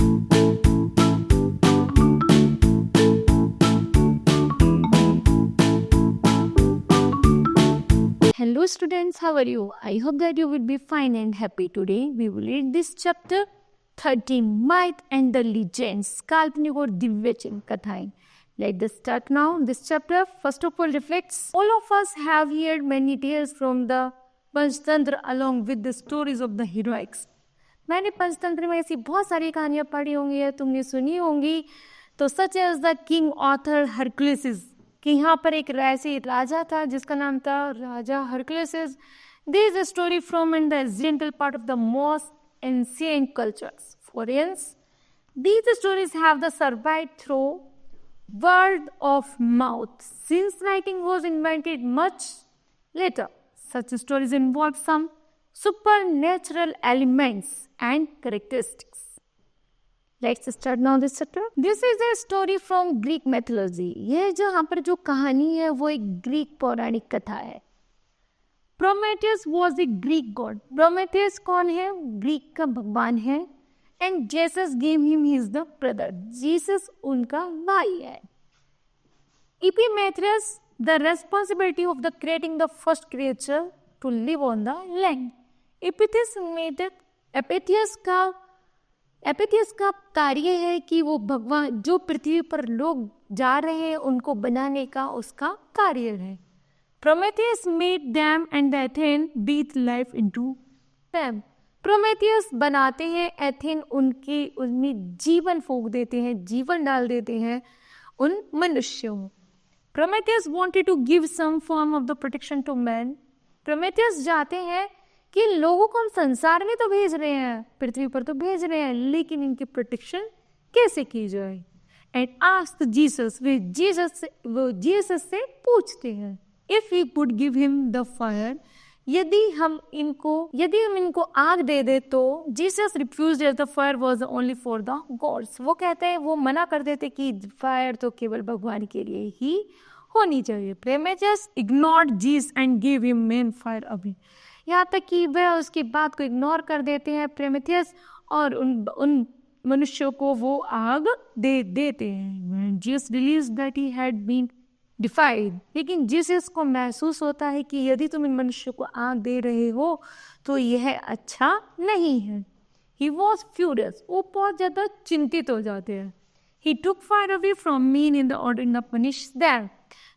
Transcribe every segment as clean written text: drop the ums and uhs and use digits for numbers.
Hello students, how are you? I hope that you will be fine and happy today. We will read this chapter 13, Myth and the Legends, काल्पनिक और दिव्यचन कथाएं. Let us start now. This chapter first of all reflects all of us have heard many tales from the Panchatantra along with the stories of the heroics. मैंने पंचतंत्र में ऐसी बहुत सारी कहानियां पढ़ी होंगी या तुमने सुनी होंगी. तो such as the king author Hercules कि यहाँ पर एक ऐसे राजा था जिसका नाम था राजा Hercules. This is a story from in the एजेंटल part of the most ancient cultures. For instance, these stories have the survived through word of mouth since writing was invented much later. Such stories involve some supernatural elements and characteristics. Let's start now this chapter. This is a story from Greek mythology. ये जो यहाँ पर जो कहानी है वो एक Greek पौराणिक कथा है. Prometheus was a Greek god. Prometheus कौन है? ग्रीक का भगवान है. And Jesus gave him his the brother. Jesus उनका भाई है. Epimetheus the responsibility of the creating the first creature to live on the land. एपिथियस का कार्य है कि वो भगवान जो पृथ्वी पर लोग जा रहे हैं उनको बनाने का उसका कार्य है. Prometheus made them and the Athene breathe life into them. Prometheus बनाते हैं, एथेन उनमें जीवन फूंक देते हैं, जीवन डाल देते हैं उन मनुष्यों. Prometheus wanted to give some form of the protection to man. Prometheus जाते हैं कि लोगों को हम संसार में तो भेज रहे हैं, पृथ्वी पर तो भेज रहे हैं, लेकिन इनकी प्रोटेक्शन कैसे की जाए. एंड आस्क्ड जीसस, वो जीसस से पूछते हैं if he could give him the fire, यदि हम इनको आग दे दे तो. Jesus refused as the fire was only for the gods. वो कहते हैं, वो मना कर देते कि फायर तो केवल भगवान के लिए ही होनी चाहिए. Prometheus ignored Jesus and give him main fire अभी. यहाँ तक कि वह उसकी बात को इग्नोर कर देते हैं प्रोमेथियस और उन मनुष्यों को वो आग दे देते हैं. Zeus realized that he had been defied. लेकिन जीसस को महसूस होता है कि यदि तुम इन मनुष्यों को आग दे रहे हो तो यह अच्छा नहीं है. He was furious. वो बहुत ज़्यादा चिंतित हो जाते हैं. He took fire away from me in the order न पनिश देम.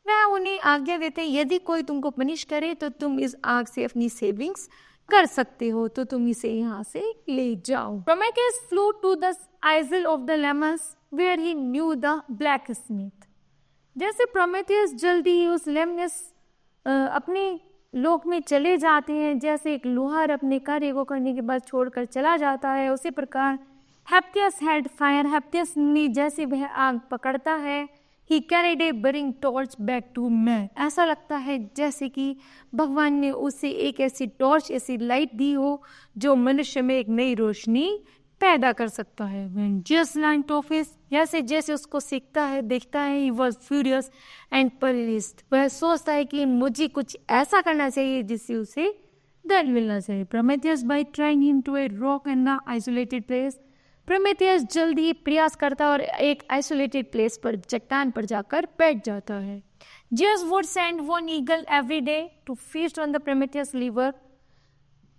वह उन्हें आज्ञा देते हैं, यदि कोई तुमको पनिश करे तो तुम इस आग से अपनी सेविंग्स कर सकते हो, तो तुम इसे यहाँ से ले जाओ. Prometheus flew to the isle of the Lemnos where he knew the blacksmith. जैसे प्रोमेथियस जल्दी ही उस लेमनस अपने लोक में चले जाते हैं, जैसे एक लोहार अपने कार्य को करने के बाद छोड़कर चला जाता है, उसी प्रकार हेप्टियस हैड फायर. हेप्टियस ने जैसे वह आग पकड़ता है, He carried a burning torch back to man. ऐसा लगता है जैसे कि भगवान ने उसे एक ऐसी टॉर्च, ऐसी लाइट दी हो जो मनुष्य में एक नई रोशनी पैदा कर सकता है. When Jesus learned of his, जैसे उसको सीखता है, देखता है, he was furious and paralyzed. वह सोचता है कि मुझे कुछ ऐसा करना चाहिए जिससे उसे दर्द मिलना चाहिए. Prometheus by trying him to a rock and an isolated place. Prometheus जल्दी प्रयास करता और एक आइसोलेटेड प्लेस पर, चट्टान पर जाकर बैठ जाता है. Jesus would send one eagle every day to feast on the Prometheus liver.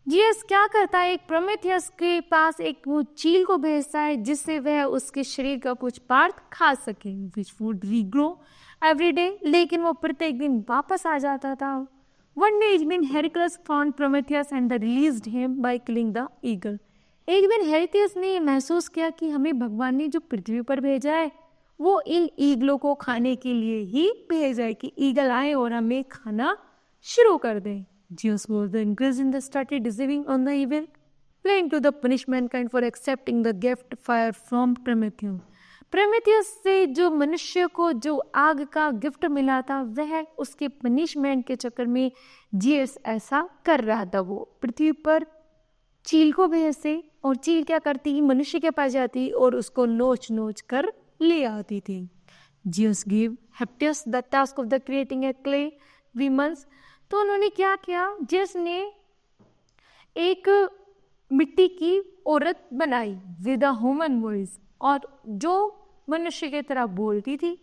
Jesus क्या करता है, एक प्रोमेथियस के पास एक वो चील को भेजता है जिससे वह उसके शरीर का कुछ पार्ट खा सके, which would regrow every day. लेकिन वो प्रत्येक दिन वापस आ जाता था. One day even Hercules found Prometheus and released him by killing the eagle. एक दिन हेरक्युलस ने महसूस किया कि हमें भगवान ने जो पृथ्वी पर भेजा है वो इन ईगलों को खाने के लिए ही भेजा है, कि ईगल आए और हमें खाना शुरू कर दें. Jesus was the increase in the started deceiving on the evil, planning to the punish mankind for accepting the gift fire from Prometheus. Prometheus से जो मनुष्य को जो आग का गिफ्ट मिला था, वह उसके पनिशमेंट के चक्कर में जीसस ऐसा कर रहा था. वो पृथ्वी पर चील को भेजते और चील क्या करती, मनुष्य के पास जाती और उसको नोच कर ले आती थी. Zeus give Hephaestus the task of the creating a clay women's. तो उन्होंने क्या किया, जीसस ने एक मिट्टी की औरत बनाई विद अ ह्यूमन वॉइस, और जो मनुष्य की तरह बोलती थी।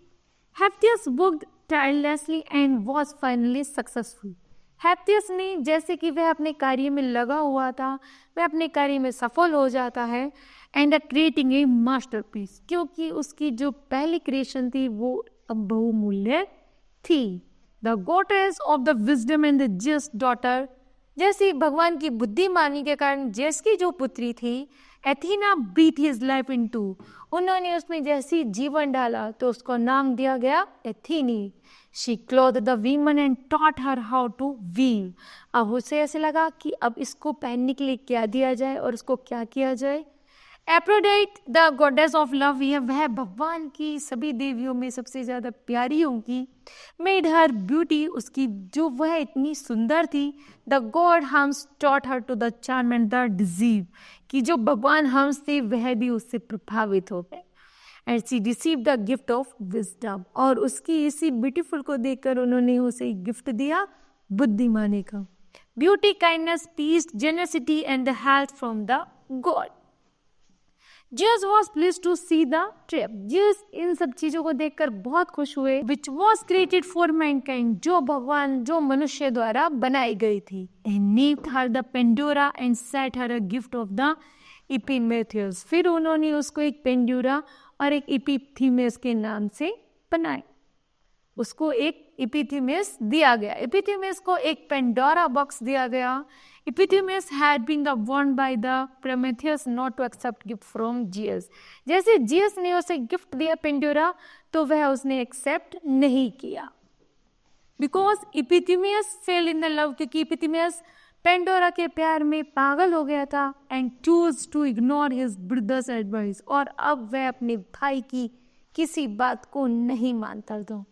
Hephaestus worked tirelessly and was finally successful. Hephaestus ने, जैसे कि वह अपने कार्य में लगा हुआ था, वह अपने कार्य में सफल हो जाता है एंड क्रिएटिंग ए मास्टरपीस, क्योंकि उसकी जो पहली क्रिएशन थी वो अब बहुमूल्य थी। The goddess of the wisdom and the just daughter, जैसे भगवान की बुद्धिमानी के कारण जेस की जो पुत्री थी Athena breathe his life into, उन्होंने उसमें जैसी जीवन डाला तो उसको नाम दिया गया Athena. She clothe the women and taught her how to weave. अब उसे ऐसे लगा कि अब इसको पहनने के लिए क्या दिया जाए और उसको क्या किया जाए। एप्रोडाइट द गॉडेस ऑफ लव, यह वह भगवान की सभी देवियों में सबसे ज़्यादा प्यारी होगी। मेड हर ब्यूटी, उसकी जो वह इतनी सुंदर थी। The god Hermes taught her to the charm and the deceive, कि जो भगवान हम्स थे वह भी उससे प्रभावित हो गए। And she receive the gift of wisdom, और उसकी इसी ब्यूटीफुल को देखकर उन्होंने उसे गिफ्ट दिया बुद्धिमानी का। Beauty, kindness, peace, generosity and the health from the god. Zeus was pleased to see the trap. Zeus इन सब चीजों को देखकर बहुत खुश हुए। Which was created for mankind, जो भगवान, जो मनुष्य द्वारा बनाई गई थी। And named her the Pandora and set her a gift of the Epimetheus. फिर उन्होंने उसको एक पेंडोरा और एक इपिथीमेस के नाम से बनाया। उसको एक इपिथीमेस दिया गया। इपिथीमेस को एक पेंडोरा बॉक्स दिया गया। Epidemius had been the warned by the Prometheus not to accept gift from Zeus. जैसे जियस ने उसे गिफ्ट दिया पेंडोरा, तो वह उसने एक्सेप्ट नहीं किया। Because Epidemius fell in the love, क्योंकि Epidemius पेंडोरा के प्यार में पागल हो गया था। And chose to ignore his brother's advice, और अब वह अपने भाई की किसी बात को नहीं मानता था।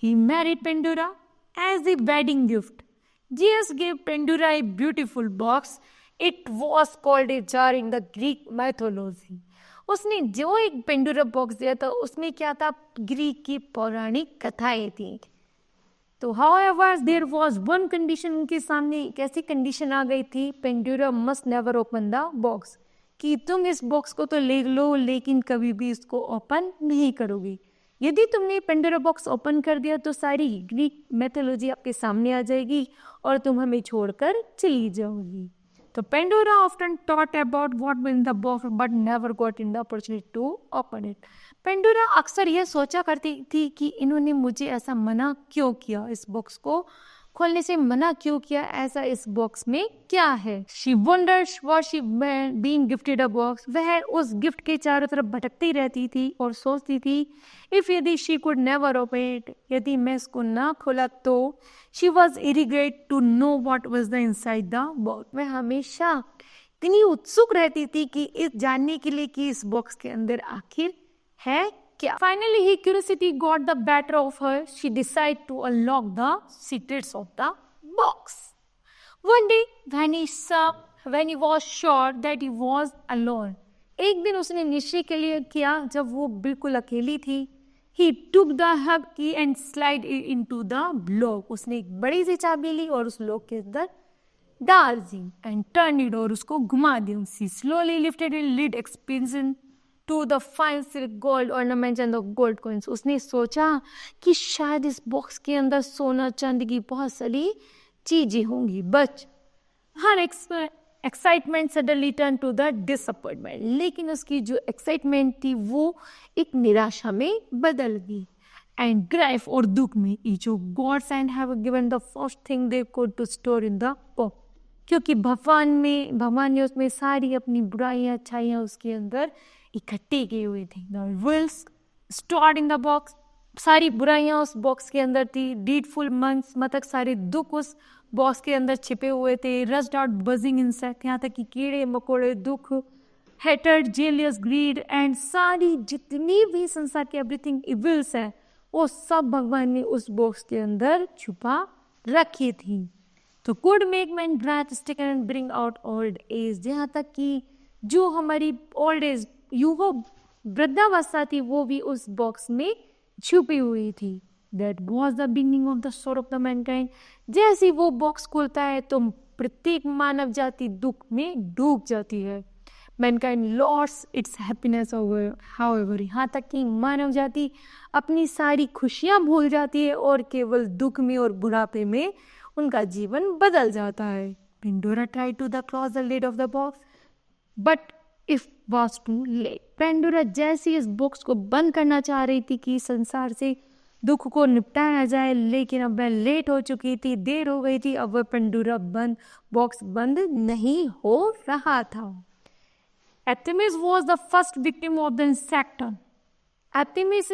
He married Pandora as a wedding gift. Zeus gave Pandora a beautiful box. It was called a jar in the Greek mythology. उसने जो एक पेंडोरा बॉक्स दिया था उसमें क्या था, ग्रीक की पौराणिक कथाएं थी। तो however there was one condition, उनके सामने एक ऐसी कंडीशन आ गई थी, Pandora must never open the box, कि तुम इस बॉक्स को तो ले लो लेकिन कभी भी इसको ओपन नहीं करोगी। यदि तुमने पेंडोरा बॉक्स ओपन कर दिया तो सारी ग्रीक मैथोलॉजी आपके सामने आ जाएगी और तुम हमें छोड़कर चली जाओगी। तो Pandora often thought about what was in the box but never got in the opportunity to open it. Pandora अक्सर यह सोचा करती थी कि इन्होंने मुझे ऐसा मना क्यों किया, इस बॉक्स को खोलने से मना क्यों किया, ऐसा इस बॉक्स में क्या है। She wonders what she being gifted a box, वह उस गिफ्ट के चारों तरफ भटकती रहती थी और सोचती थी इफ यदि she could never open it, यदि मैं इसको ना खोला तो। She was irrigate to know what was the inside the box, वह हमेशा इतनी उत्सुक रहती थी कि इस जानने के लिए कि इस बॉक्स के अंदर आखिर है क्या। Finally, his curiosity got the better of her. She decided to unlock the secrets of the box. One day, when he was sure that he was alone, एक दिन उसने निश्चय के लिए किया जब वो बिल्कुल अकेली थी। He took the hub key and slid it into the lock. उसने एक बड़ी सी चाबी ली और उस लॉक के अंदर डाल दी and turned it, और उसको घुमा दी। She slowly lifted the lid, exposing to the fine silk gold ornaments and the gold coins. उसने सोचा कि शायद इस बॉक्स के अंदर सोना चांदी की बहुत सारी चीजें होंगी, बट हर excitement suddenly turn to the disappointment, लेकिन उसकी जो एक्साइटमेंट थी वो एक निराशा में बदल गई। एंड ग्राइफ और दुख में, each of gods and have given the first thing they could to store in the box, क्योंकि भगवान ने उसमें सारी अपनी बुराइयां अच्छाइयां उसके अंदर इकट्ठी की हुई थी। The wills stored in the box, सारी बुराइयां उस बॉक्स के अंदर थी। डीडफुल मंथ्स, मतलब सारे दुख उस बॉक्स के अंदर छिपे हुए थे। रस्ट आउट बजिंग इंसेक्ट, यहाँ तक कि कीड़े मकोड़े, दुख, हेटर्ड, जेलियस, ग्रीड एंड सारी जितनी भी संसार के एवरीथिंग इविल्स है वो सब भगवान ने उस बॉक्स के अंदर छुपा रखी थी। तो could make man breath stick and bring out old age, यहाँ तक कि जो हमारी ओल्ड एज युवा वृद्धावस्था थी वो भी उस बॉक्स में छुपी हुई थी। That was the beginning of the sorrow of the mankind. जैसे वो बॉक्स खुलता है तो प्रत्येक मानव जाति दुख में डूब जाती है। Mankind loss it's happiness however, यहाँ तक कि मानव जाति अपनी सारी खुशियाँ भूल जाती है और केवल दुख में और बुढ़ापे में उनका जीवन बदल जाता है। Pandora tried to the close the lid of the box but if was too late. Pandora जैसी इस बॉक्स को बंद करना चाह रही थी कि संसार से दुख को निपटाया जाए, लेकिन अब वह लेट हो चुकी थी, देर हो गई थी। अब वह पेंडोरा बॉक्स बंद नहीं हो रहा था। Artemis was the first victim of the insect. Artemis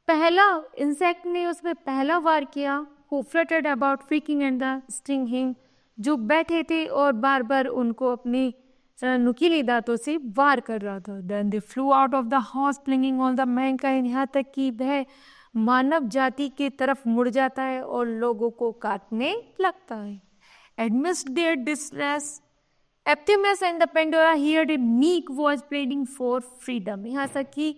पहला इंसेक्ट ने उस पर पहला वार किया। Who fluttered about freaking and the sting him, जो बैठे थे और बार बार उनको अपनी नुकीली दांतों से वार कर रहा था। Then they flew out of the house clinging on the mankind, यहाँ तक कि वह मानव जाति की तरफ मुड़ जाता है और लोगों को काटने लगता है। Amidst their distress, Artemis and the Pandora heard a meek voice pleading for freedom। यहाँ तक कि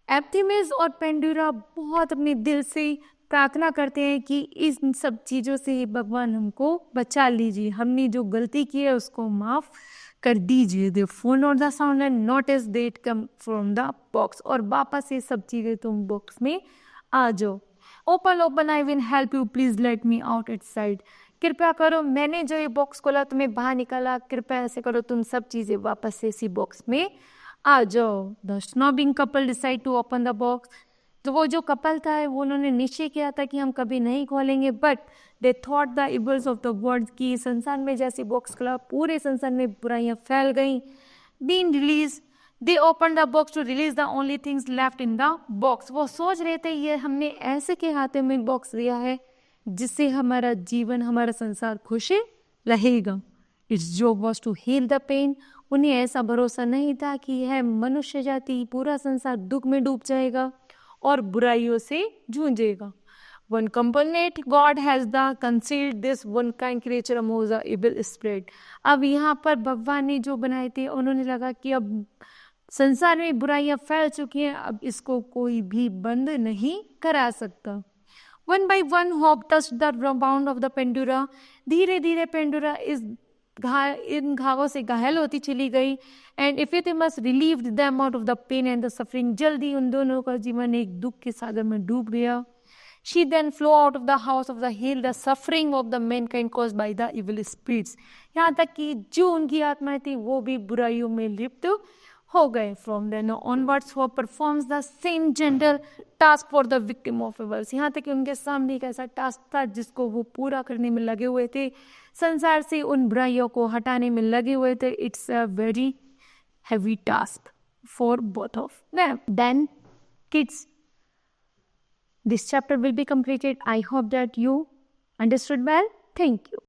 Artemis और पेंडोरा बहुत अपने दिल से प्रार्थना करते हैं कि इन सब चीज़ों से भगवान हमको बचा लीजिए, हमने जो गलती की है उसको माफ़ कर दीजिए। They found out the sound and noticed they had come from the box, और वापस ये सब चीज़ें तुम बॉक्स में आ जाओ। Open I will help you, please let me out it side. कृपया करो, मैंने जो ये बॉक्स खोला तुम्हें बाहर निकाला, कृपया ऐसे करो तुम सब चीज़ें वापस से इसी बॉक्स में आ जाओ। The snobbing couple decide to open the box. तो वो जो कपल था वो उन्होंने निश्चय किया था कि हम कभी नहीं खोलेंगे, but they thought the evils of the world, की संसार में जैसे बॉक्स खुला पूरे संसार में बुराइयाँ फैल गई। Been release they open the box to release the only things left in the box. वो सोच रहे थे ये हमने ऐसे के हाथों में बॉक्स दिया है जिससे हमारा जीवन, हमारा संसार खुश रहेगा। Its job was to heal the pain. उन्हें ऐसा भरोसा नहीं था कि यह मनुष्य जाति, पूरा संसार दुख में डूब जाएगा और बुराइयों से जूझेगा। One compassionate God has the concealed this one kind creature among the evil spirit। अब यहाँ पर भगवान ने जो बनाए थे, उन्होंने लगा कि अब संसार में बुराइयां फैल चुकी हैं, अब इसको कोई भी बंद नहीं करा सकता। One by one hope touched the rebound of the Pandora। धीरे धीरे पेंडोरा इन घावों से घायल होती चली गई। And Epiphanes relieved them out of the pain and the suffering। जल्दी उन दोनों का जीवन एक दुख के सागर में डूब गया। She then flew out of the house of the heal the suffering of the mankind caused by the evil spirits। यहाँ तक कि जो उनकी आत्माएं थी वो भी बुराइयों में लिप्त हो गए। From then onwards who performs the same gentle task for the victim of evils। यहाँ तक कि उनके सामने एक ऐसा टास्क था जिसको वो पूरा करने में लगे हुए थे, संसार से उन बुराइयों को हटाने में लगे हुए थे। It's a very heavy task for both of them। Then kids, this chapter will be completed. I hope that you understood well. Thank you.